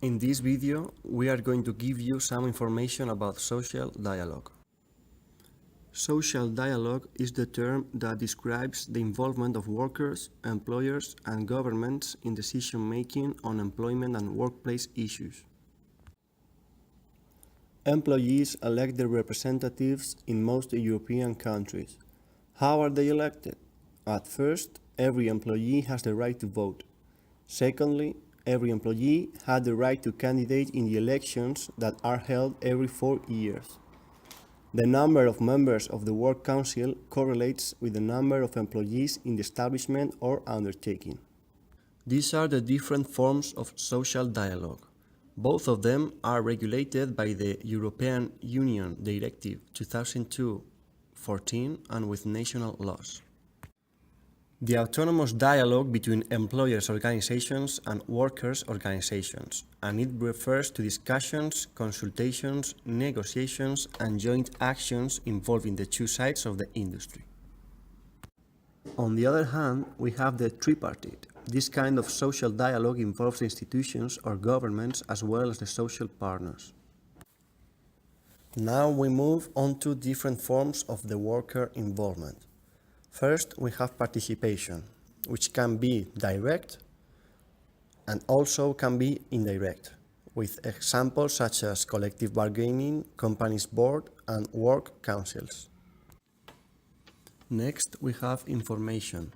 In this video, we are going to give you some information about social dialogue. Social dialogue is the term that describes the involvement of workers, employers, and governments in decision-making on employment and workplace issues. Employees elect their representatives in most European countries. How are they elected? At first, every employee has the right to vote. Secondly, every employee had the right to candidate in the elections that are held every 4 years. The number of members of the Work Council correlates with the number of employees in the establishment or undertaking. These are the different forms of social dialogue. Both of them are regulated by the European Union Directive 2002/14 and with national laws. The autonomous dialogue between employers' organizations and workers' organizations, and it refers to discussions, consultations, negotiations, and joint actions involving the two sides of the industry. On the other hand, we have the tripartite. This kind of social dialogue involves institutions or governments as well as the social partners. Now we move on to different forms of the worker involvement. First, we have participation, which can be direct and also can be indirect, with examples such as collective bargaining, companies board, and work councils. Next, we have information,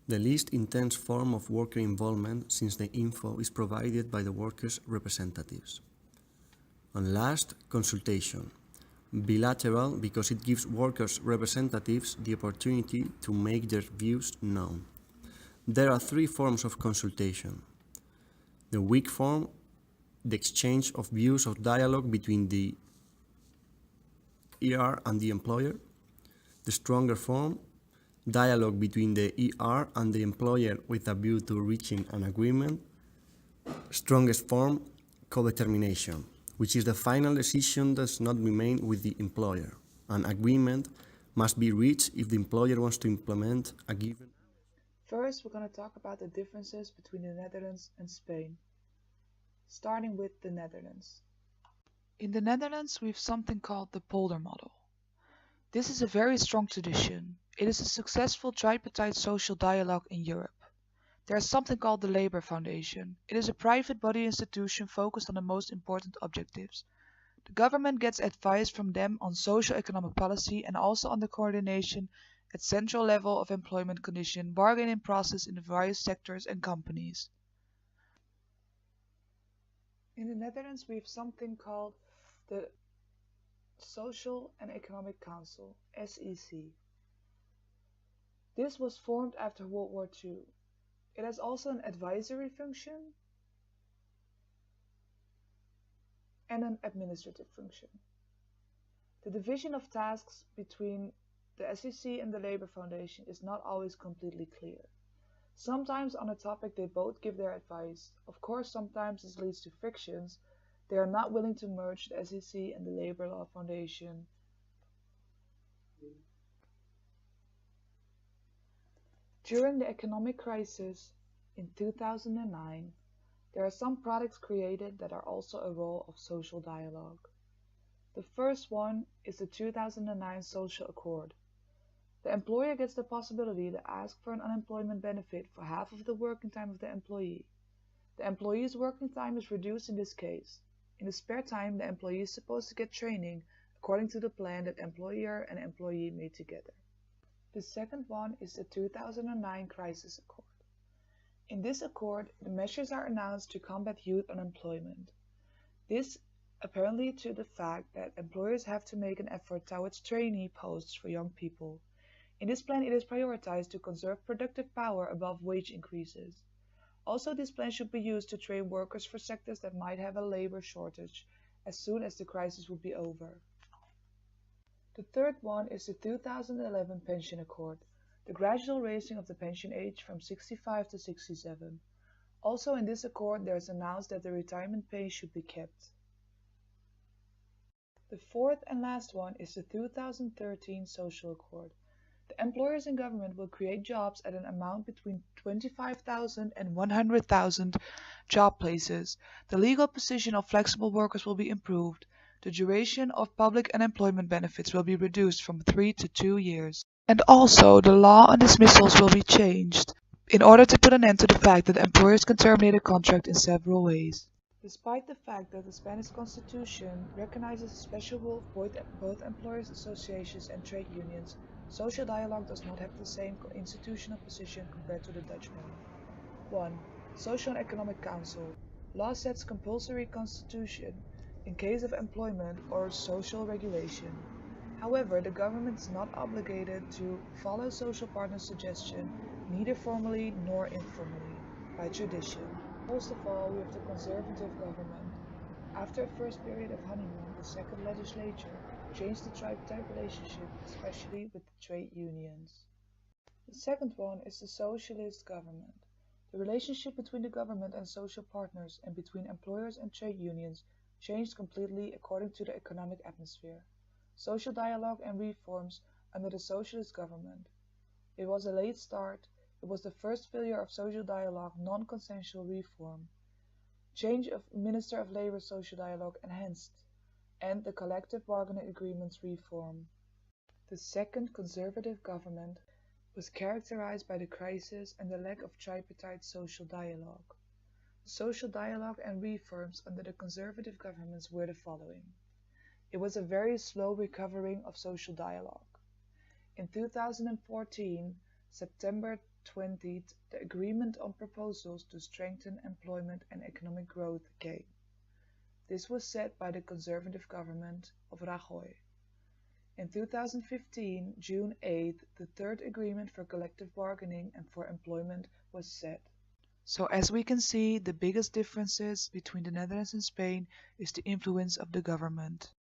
the least intense form of worker involvement since the info is provided by the workers' representatives. And last, consultation. Bilateral because it gives workers' representatives the opportunity to make their views known. There are three forms of consultation. The weak form, the exchange of views or dialogue between the ER and the employer. The stronger form, dialogue between the ER and the employer with a view to reaching an agreement. Strongest form, co-determination, which is the final decision does not remain with the employer. An agreement must be reached if the employer wants to implement a given. First, we're going to talk about the differences between the Netherlands and Spain. Starting with the Netherlands. In the Netherlands, we have something called the polder model. This is a very strong tradition. It is a successful tripartite social dialogue in Europe. There is something called the Labour Foundation. It is a private body institution focused on the most important objectives. The government gets advice from them on socio-economic policy and also on the coordination at central level of employment condition, bargaining process in the various sectors and companies. In the Netherlands, we have something called the Social and Economic Council, SEC. This was formed after World War II. It has also an advisory function and an administrative function. The division of tasks between the SEC and the Labour Foundation is not always completely clear. Sometimes on a topic they both give their advice. Of course, sometimes this leads to frictions. They are not willing to merge the SEC and the Labour Law Foundation. During the economic crisis in 2009, there are some products created that are also a role of social dialogue. The first one is the 2009 Social Accord. The employer gets the possibility to ask for an unemployment benefit for half of the working time of the employee. The employee's working time is reduced in this case. In the spare time, the employee is supposed to get training according to the plan that employer and employee made together. The second one is the 2009 Crisis Accord. In this accord, the measures are announced to combat youth unemployment. This apparently to the fact that employers have to make an effort towards trainee posts for young people. In this plan, it is prioritized to conserve productive power above wage increases. Also, this plan should be used to train workers for sectors that might have a labor shortage as soon as the crisis would be over. The third one is the 2011 Pension Accord, the gradual raising of the pension age from 65 to 67. Also in this accord, there is announced that the retirement pay should be kept. The fourth and last one is the 2013 Social Accord. The employers and government will create jobs at an amount between 25,000 and 100,000 job places. The legal position of flexible workers will be improved. The duration of public unemployment benefits will be reduced from 3 to 2 years. And also, the law on dismissals will be changed in order to put an end to the fact that employers can terminate a contract in several ways. Despite the fact that the Spanish Constitution recognizes a special role of both employers' associations and trade unions, social dialogue does not have the same institutional position compared to the Dutch one. 1. Social and Economic Council. Law sets compulsory constitution in case of employment or social regulation. However, the government is not obligated to follow social partners' suggestion, neither formally nor informally, by tradition. First of all, we have the conservative government. After a first period of honeymoon, the second legislature changed the tripartite relationship, especially with the trade unions. The second one is the socialist government. The relationship between the government and social partners and between employers and trade unions changed completely according to the economic atmosphere. Social dialogue and reforms under the socialist government. It was a late start. It was the first failure of social dialogue, non-consensual reform. Change of Minister of Labor social dialogue enhanced, and the collective bargaining agreements reform. The second conservative government was characterized by the crisis and the lack of tripartite social dialogue. The social dialogue and reforms under the conservative governments were the following. It was a very slow recovering of social dialogue. In 2014, September 20th, the agreement on proposals to strengthen employment and economic growth came. This was set by the conservative government of Rajoy. In 2015, June 8th, the third agreement for collective bargaining and for employment was set. So as we can see, the biggest differences between the Netherlands and Spain is the influence of the government.